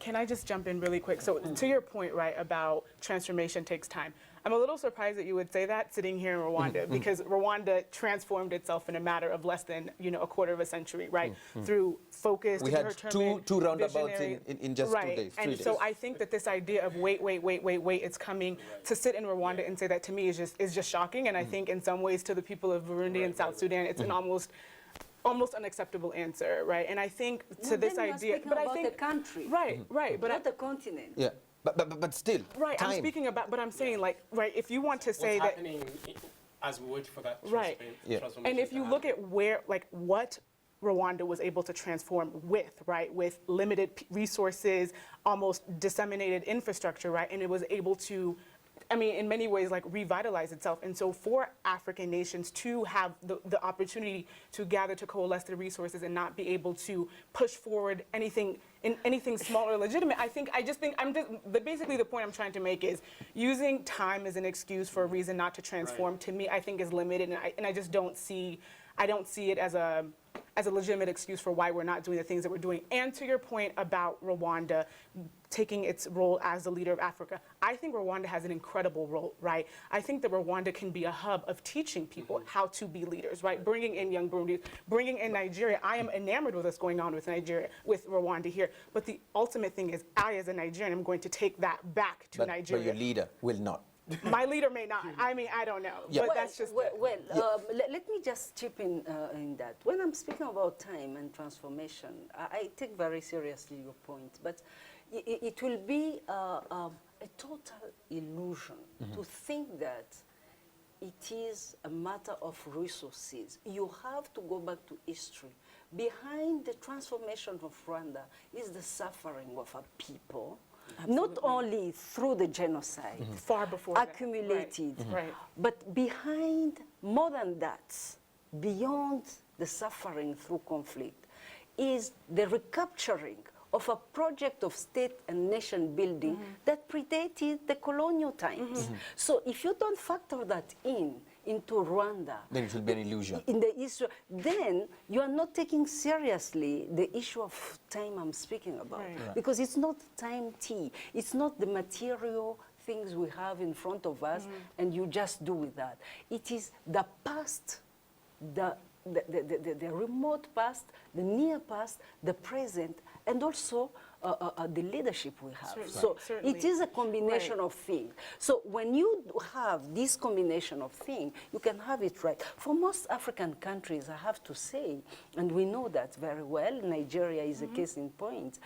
Can I just jump in really quick? So to your point, right, about transformation takes time. I'm a little surprised that you would say that sitting here in Rwanda, because Rwanda transformed itself in a matter of less than, a quarter of a century, right? Through focused, we had two roundabouts in just 2 days. And so I think that this idea of wait, it's coming, to sit in Rwanda and say that, to me is just shocking. And I think in some ways to the people of Burundi and South Sudan, it's an almost unacceptable answer, right? And I think to this idea, but I think the country, right, but not the continent. Yeah. But still, right. time. I'm speaking about, but I'm saying, like, right, if you want to say that, as we wait for that transformation, and if you look at where, like, what Rwanda was able to transform with, right, with limited resources, almost disseminated infrastructure, right, and it was able to, I mean, in many ways, like, revitalize itself. And so for African nations to have the opportunity to gather, to coalesce their resources and not be able to push forward anything small or legitimate, basically the point I'm trying to make is using time as an excuse for a reason not to transform, to me, I think is limited, and I just don't see it as a legitimate excuse for why we're not doing the things that we're doing. And to your point about Rwanda taking its role as the leader of Africa, I think Rwanda has an incredible role, right? I think that Rwanda can be a hub of teaching people how to be leaders, right? Bringing in young Burundis, bringing in Nigeria. I am enamored with what's going on with Nigeria, with Rwanda here. But the ultimate thing is, I, as a Nigerian, am going to take that back to Nigeria. But your leader will not. My leader may not. I mean, I don't know. Yeah. But that's just let me just chip in that. When I'm speaking about time and transformation, I take very seriously your point, but it will be a total illusion to think that it is a matter of resources. You have to go back to history. Behind the transformation of Rwanda is the suffering of a people. Absolutely. Not only through the genocide, far before accumulated, right. But behind, more than that, beyond the suffering through conflict, is the recapturing of a project of state and nation building that predated the colonial times. So if you don't factor that into Rwanda, then it will be an illusion. In the issue, then you are not taking seriously the issue of time I'm speaking about. Right. Because it's not time T. It's not the material things we have in front of us and you just do with that. It is the past, the remote past, the near past, the present, and also the leadership we have. Certainly. So Certainly. it is a combination Right. of things. So when you have this combination of things, you can have it right. For most African countries, I have to say, and we know that very well, Nigeria is a case in point,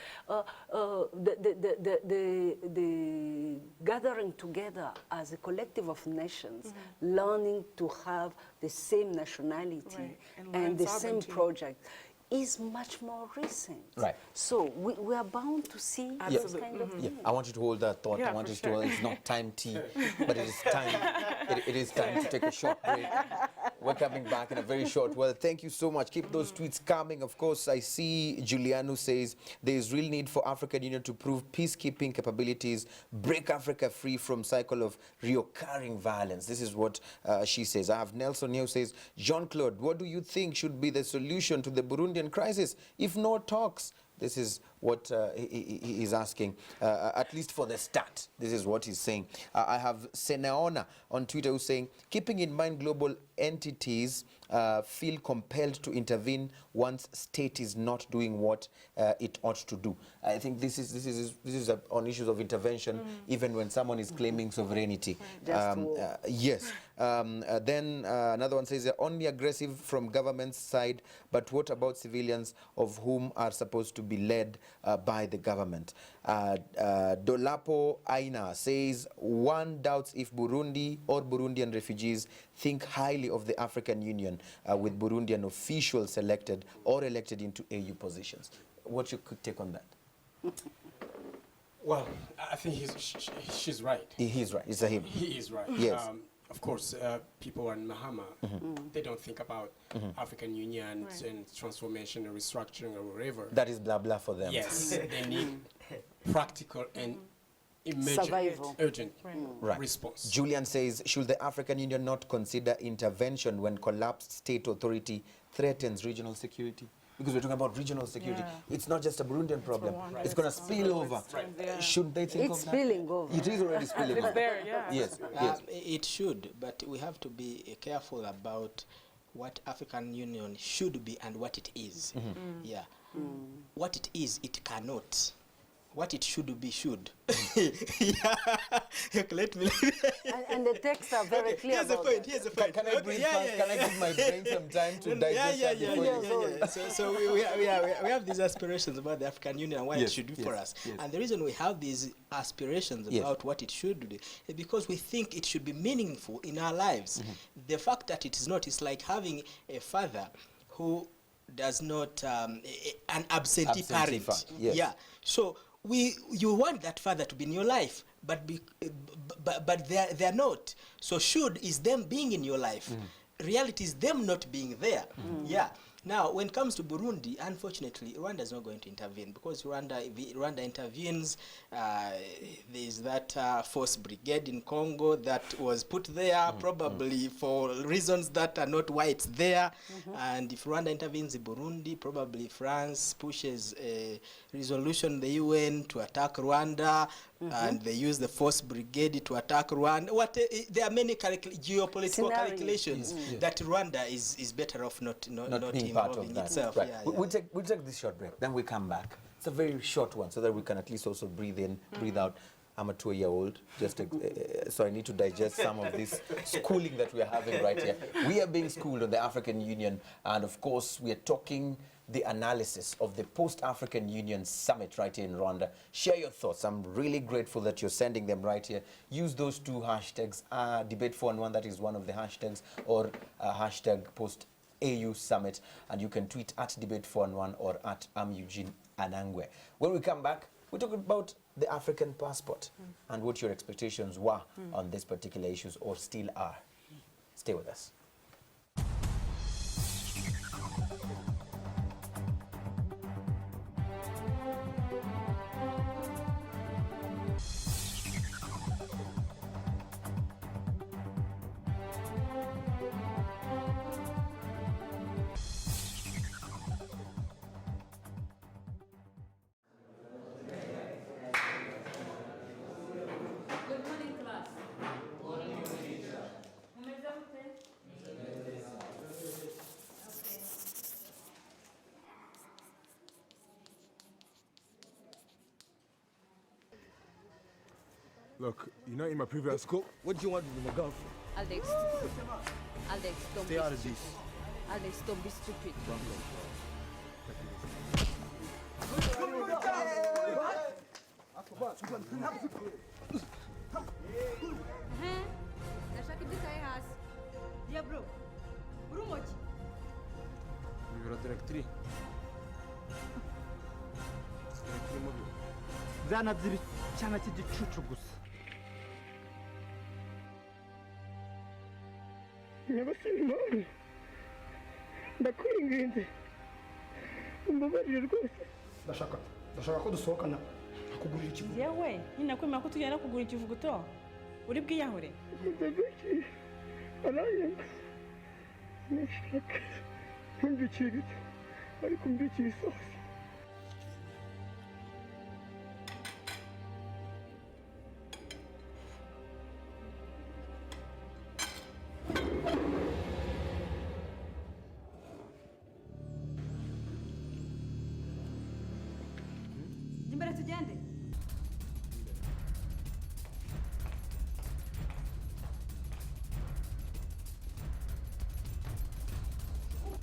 the gathering together as a collective of nations, learning to have the same nationality Right. And learn the same sovereignty. project is much more recent. Right. So we are bound to see those Absolutely. kind of Yeah, things. I want you to hold that thought. Yeah, I want for you to hold, sure. it's not time tea, but it is time. It is time to take a short break. We're coming back in a very short while. Thank you so much. Keep those tweets coming. Of course, I see Juliano says there is real need for African Union to prove peacekeeping capabilities, break Africa free from cycle of reoccurring violence. This is what she says. I have Nelson here who says, Jean-Claude, what do you think should be the solution to the Burundian crisis if no talks? This is what he is asking, at least for the start. This is what he's saying. I have Senaona on Twitter who's saying, keeping in mind global entities feel compelled to intervene once state is not doing what it ought to do. I think this is on issues of intervention, even when someone is claiming sovereignty. Just war. Yes. Then another one says they're only aggressive from government's side, but what about civilians of whom are supposed to be led by the government? Dolapo Aina says one doubts if Burundi or Burundian refugees think highly of the African Union with Burundian officials selected or elected into AU positions. What you could take on that? Well, I think she's right. He's right. It's a him. He is right. Yes. Of course, people in Mahama, they don't think about African Union and transformation or restructuring or whatever. That is blah blah for them. Yes, they need practical and immediate, Survival. urgent Right. response. Julian says, should the African Union not consider intervention when collapsed state authority threatens regional security? Because we're talking about regional security. Yeah. It's not just a Burundian problem. Rwanda, It's going to it's spill all- over. Right. Yeah. Shouldn't they think It's of that? spilling over. It is already spilling It's over. there, yeah. Yes, yes. It should, but we have to be careful about what African Union should be and what it is. Yeah. What it is, it cannot. What it should be, should. Yeah. Let me. And the texts are very clear Here's the about point. that. Here's the point. Can I breathe first? Can I give my brain some time to digest that before you- So we have these aspirations about the African Union and what Yes, it should do yes, for us. yes. And the reason we have these aspirations Yes. about what it should do is because we think it should be meaningful in our lives. The fact that it is not, is like having a father who does not, an absentee Absentee parent. yes. Yeah. So you want that father to be in your life, but they're not. So should is them being in your life. Reality is them not being there. Yeah. Now, when it comes to Burundi, unfortunately, Rwanda is not going to intervene because Rwanda intervenes. There's that force brigade in Congo that was put there probably for reasons that are not why it's there. And if Rwanda intervenes in Burundi, probably France pushes a resolution in the UN to attack Rwanda, and they use the force brigade to attack Rwanda. There are many geopolitical Scenarios. calculations that Rwanda is better off not being part of involving that. itself. Right. Yeah, We'll take this short break, then we come back. It's a very short one, so that we can at least also breathe in, breathe out. I'm a 2-year-old, so I need to digest some of this schooling that we are having right here. We are being schooled on the African Union, and of course, we are talking the analysis of the post-African Union summit right here in Rwanda. Share your thoughts. I'm really grateful that you're sending them right here. Use those two hashtags, debate411, that is one of the hashtags, or hashtag post-AU summit, and you can tweet at debate411 or at Eugene Anangwe. When we come back, we talk about the African passport and what your expectations were on these particular issues or still are. Stay with us. Good morning, class. Good morning, teacher. Mumeze mute? Look, you know, in my previous school, what do you want with my girlfriend? Alex, don't Stay be out of stupid. this. Alex, don't be stupid. Ndashaka ibyitaye hasi. Yeah bro. Uri umuki? Bibura directrice. Directrice mu biro. Zanabyiri cyana cy'igicucu gusa. Nyagasani Mana, ndakwinginze umbabarire rwose. Ndashaka ko dusohokana akugurira ikivuguto. Yewe, ninakwemera ko tugenda kugura ikivuguto. Uri bwiyahure? Ndabiki arayanga. Nashaka ntumbikire ariko mbikire isosi. Imbere tugende.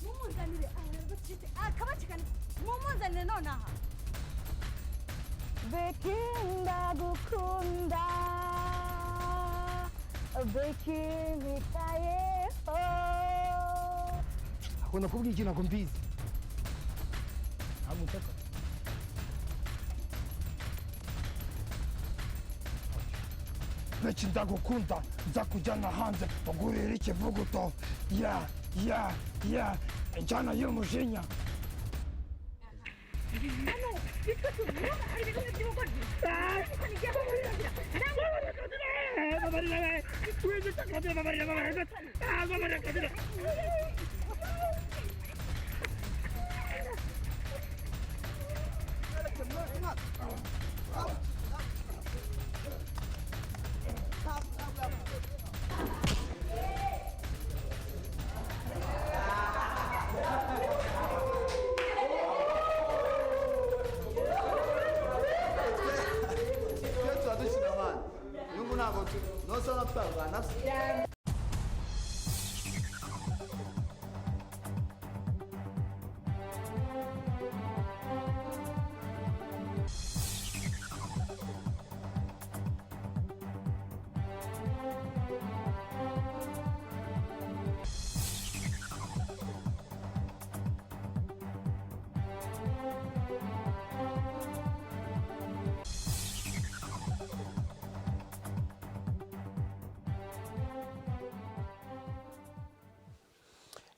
Mumunzanire arabacite akabacikana. Mumunzanire nonaha. Bekinda gukunda, beki mitayeho. Ako nakubwiye iki ntabwo mbizi. Ntabwo nshaka. Beki ndagukunda nzakujyana hanze bagurira ikivuguto. Ya injyana y'umujinya.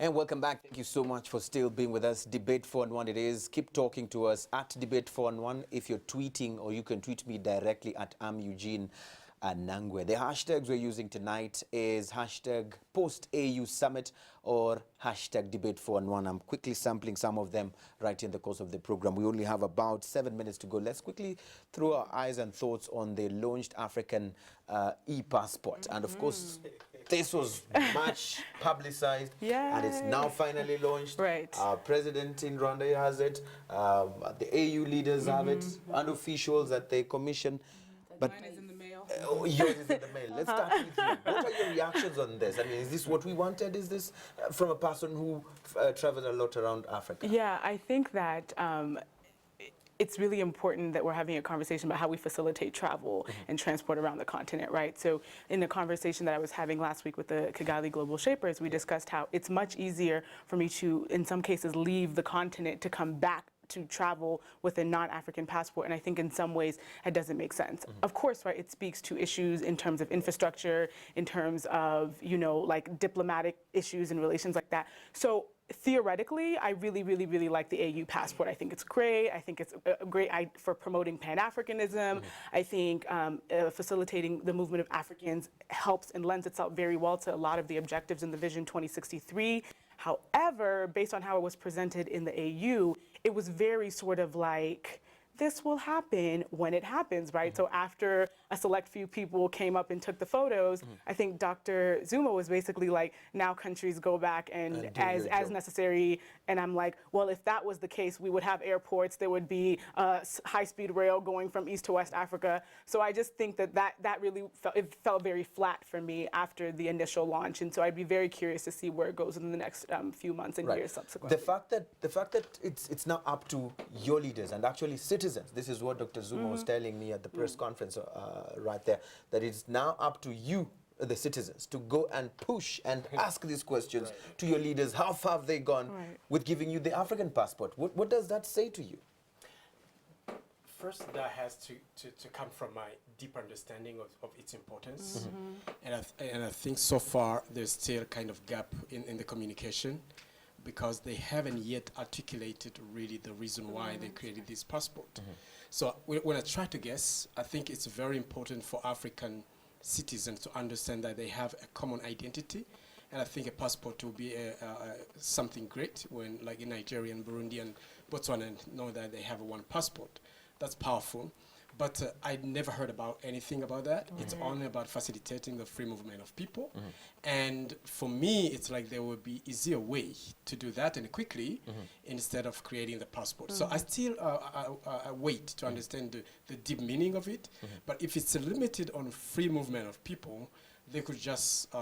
And welcome back. Thank you so much for still being with us. Debate 4-1 it is. Keep talking to us at Debate 4-1 if you're tweeting, or you can tweet me directly at Eugene Nangwe. The hashtags we're using tonight is hashtag post-AU summit or hashtag Debate 4-1. I'm quickly sampling some of them right in the course of the program. We only have about 7 minutes to go. Let's quickly throw our eyes and thoughts on the launched African e-passport. And of course, this was much publicized, and it's now finally launched. Right. Our president in Rwanda has it, the AU leaders have it, and officials that they commission. But Mine is in the mail. yours is in the mail. Let's start with you. What are your reactions on this? I mean, is this what we wanted? Is this from a person who travels a lot around Africa? Yeah, I think that it's really important that we're having a conversation about how we facilitate travel and transport around the continent, right? So in the conversation that I was having last week with the Kigali Global Shapers, we discussed how it's much easier for me to, in some cases, leave the continent to come back to travel with a non-African passport, and I think in some ways it doesn't make sense. Of course, right, it speaks to issues in terms of infrastructure, in terms of, you know, like diplomatic issues and relations like that. So theoretically, I really, really, really like the AU passport. I think it's great. I think it's great for promoting Pan-Africanism. I think facilitating the movement of Africans helps and lends itself very well to a lot of the objectives in the Vision 2063. However, based on how it was presented in the AU, it was very sort of like this will happen when it happens, right? So after a select few people came up and took the photos, I think Dr. Zuma was basically like, now countries go back and do as your job. necessary. And I'm like, well, if that was the case, we would have airports, there would be high-speed rail going from East to West Africa. So I just think that really felt very flat for me after the initial launch. And so I'd be very curious to see where it goes in the next few months and years subsequently. The fact that it's now up to your leaders and actually citizens. This is what Dr. Zuma was telling me at the press conference right there. That it's now up to you, the citizens, to go and push and ask these questions to your leaders. How far have they gone with giving you the African passport? What does that say to you? First, that has to come from my deep understanding of its importance. And I think so far there's still kind of gap in the communication, because they haven't yet articulated really the reason why they created this passport. So when I try to guess, I think it's very important for African citizens to understand that they have a common identity. And I think a passport will be something great when, like in Nigeria and Burundi and Botswana, know that they have one passport. That's powerful. But I'd never heard about anything about that. It's only about facilitating the free movement of people. And for me, it's like there would be easier way to do that and quickly instead of creating the passport. So I still I wait to understand the deep meaning of it. But if it's limited on free movement of people, they could just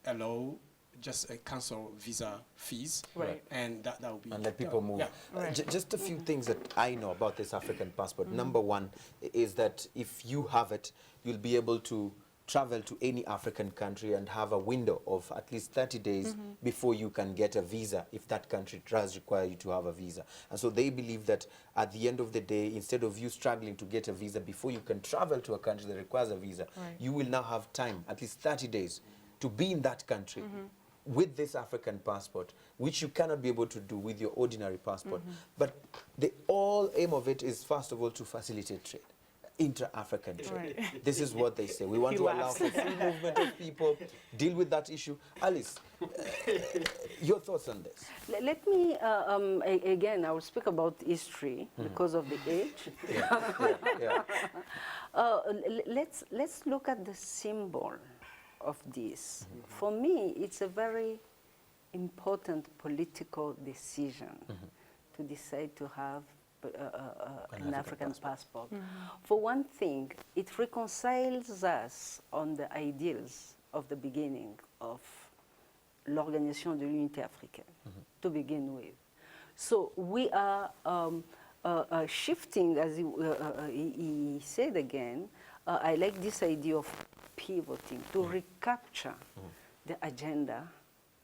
allow just cancel visa fees, and that would be... And let people move. Yeah. Just a few things that I know about this African passport. Number one is that if you have it, you'll be able to travel to any African country and have a window of at least 30 days before you can get a visa, if that country does require you to have a visa. And so they believe that at the end of the day, instead of you struggling to get a visa before you can travel to a country that requires a visa, you will now have time, at least 30 days, to be in that country with this African passport, which you cannot be able to do with your ordinary passport. But the all aim of it is, first of all, to facilitate trade, intra-African trade. This is what they say. We want to allow for free movement of people, deal with that issue. Alice, your thoughts on this? Let me, again, I will speak about history because of the age. Let's look at the symbol of this. For me, it's a very important political decision to decide to have an African passport. For one thing, it reconciles us on the ideals of the beginning of l'Organisation de l'Unité Africaine, to begin with. So we are shifting, as he said again, I like this idea of pivoting, to recapture the agenda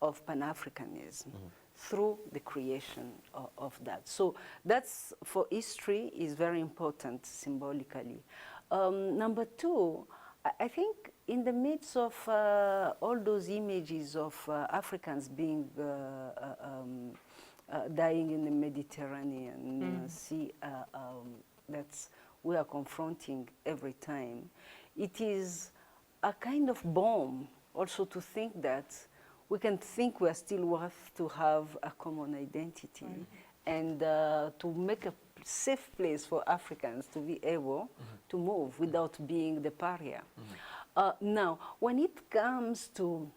of Pan-Africanism through the creation of that. So that's, for history, is very important symbolically. Number two, I think in the midst of all those images of Africans being dying in the Mediterranean Sea, that's we are confronting every time, it is a kind of bomb also to think that we can think we are still worth to have a common identity and to make a safe place for Africans to be able to move without being the pariah. Now, when it comes to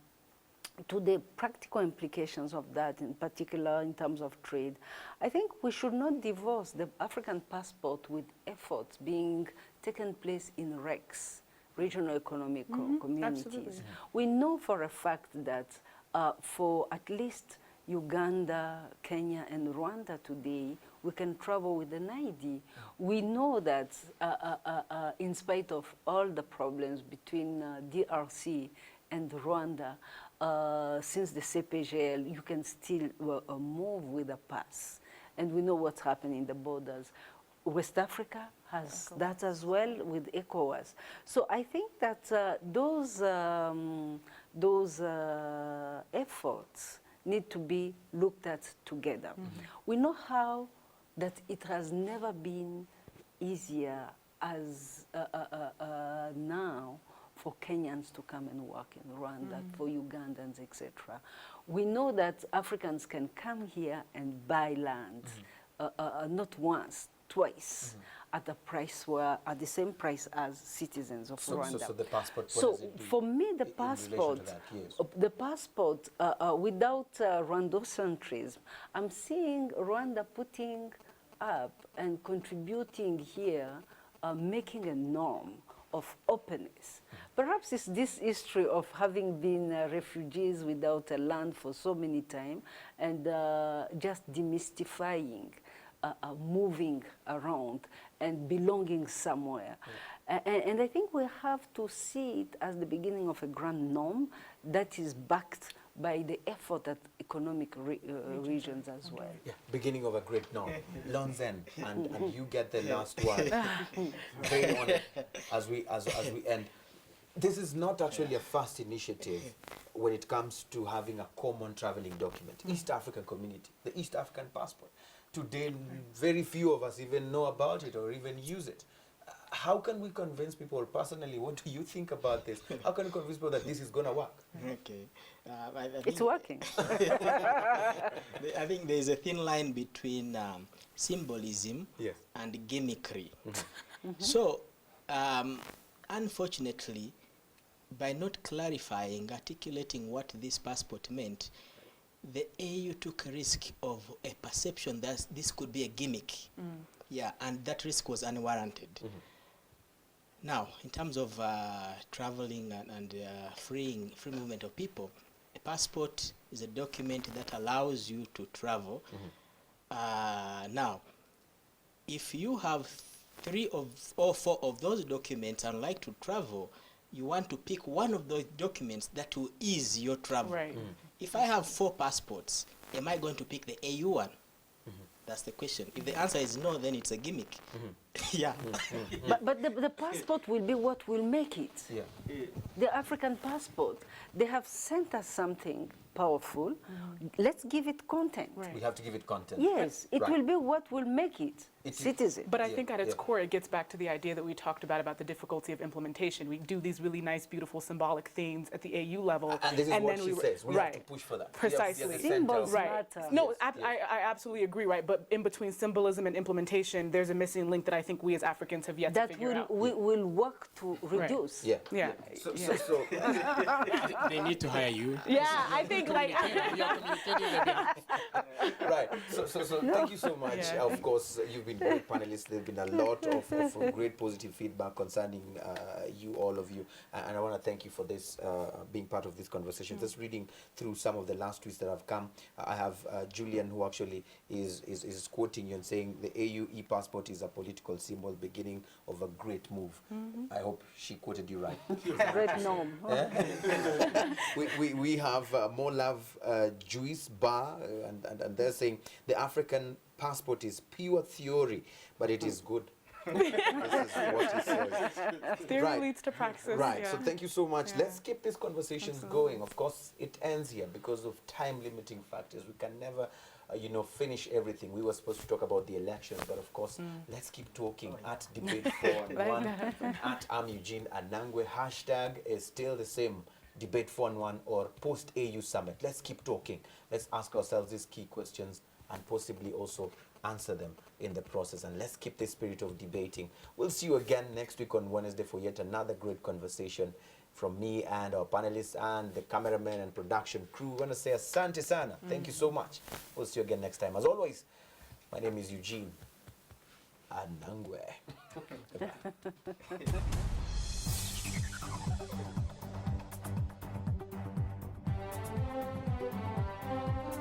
the practical implications of that, in particular in terms of trade, I think we should not divorce the African passport with efforts being taken place in RECs, regional economic communities. Absolutely. We know for a fact that for at least Uganda, Kenya, and Rwanda today, we can travel with an ID. We know that in spite of all the problems between DRC and Rwanda, since the CPGL, you can still move with a pass. And we know what's happening in the borders. West Africa has that as well with ECOWAS. So I think that those efforts need to be looked at together. We know how that it has never been easier as now for Kenyans to come and work in Rwanda, for Ugandans, etc. We know that Africans can come here and buy land, not once, twice at the same price as citizens of Rwanda. So the passport, what So does it do for me, the in relation to passport, that? Yes. without Rwandocentrism, I'm seeing Rwanda putting up and contributing here, making a norm of openness. Perhaps it's this history of having been refugees without a land for so many time and just demystifying moving around and belonging somewhere. And I think we have to see it as the beginning of a grand norm that is backed by the effort at economic regions as well. Yeah, beginning of a great norm. Lonzen, and you get the last word. Very honored as we end. This is not actually a fast initiative when it comes to having a common traveling document. East African community, the East African passport. Today, very few of us even know about it or even use it. How can we convince people personally? What do you think about this? How can we convince people that this is going to work? Okay. I It's working. I think there's a thin line between symbolism Yes. and gimmickry. So, unfortunately, by not clarifying, articulating what this passport meant, the AU took a risk of a perception that this could be a gimmick. Yeah, and that risk was unwarranted. Now, in terms of traveling and free movement of people, a passport is a document that allows you to travel. Now, if you have 3 or 4 of those documents and like to travel, you want to pick one of those documents that will ease your travel. Right. If I have 4 passports, am I going to pick the AU one? That's the question. If the answer is no, then it's a gimmick. Yeah. But the passport will be what will make it. Yeah. The African passport, they have sent us something powerful. Let's give it content. Right. We have to give it content. Yes, it Right. will be what will make it citizen. But I Yeah, think at its yeah. core, it gets back to the idea that we talked about the difficulty of implementation. We do these really nice, beautiful, symbolic things at the AU level. And this is what then she says. We have to push for that. We have to be at the Precisely. center Symbols of- Right. matter. No, Yes, yes. I absolutely agree, right? But in between symbolism and implementation, there's a missing link that I think we as Africans have yet to That figure out. will work to reduce. Yeah. Yeah. So, Yeah. so They need to hire you. Yeah, I think like You're communicating on their behalf. right. So thank you so much. Yeah. Of course, you've been great panelists. There's been a lot of great positive feedback concerning you, all of you. And I want to thank you for this, being part of this conversation. Just reading through some of the last tweets that have come, I have Julian, who actually is quoting you and saying the AU e-passport is a political symbol, beginning of a great move. I hope she quoted you right. Great norm. we have More Love Juice Bar, and they're saying the African passport is pure theory, but it is good. This is what it says. theory Right. leads to praxis. Right. Yeah. So thank you so much. Yeah. Let's keep these conversations going. Of course, it ends here because of time limiting factors. We can never, finish everything. We were supposed to talk about the elections, but of course, let's keep talking at Debate 411, at Eugene Anangwe. Hashtag is still the same. Debate 411 or post AU Summit. Let's keep talking. Let's ask ourselves these key questions and possibly also answer them in the process. And let's keep the spirit of debating. We'll see you again next week on Wednesday for yet another great conversation from me and our panelists and the cameraman and production crew. We want to say asante sana. Thank you so much. We'll see you again next time. As always, my name is Eugene Anangwe. Goodbye.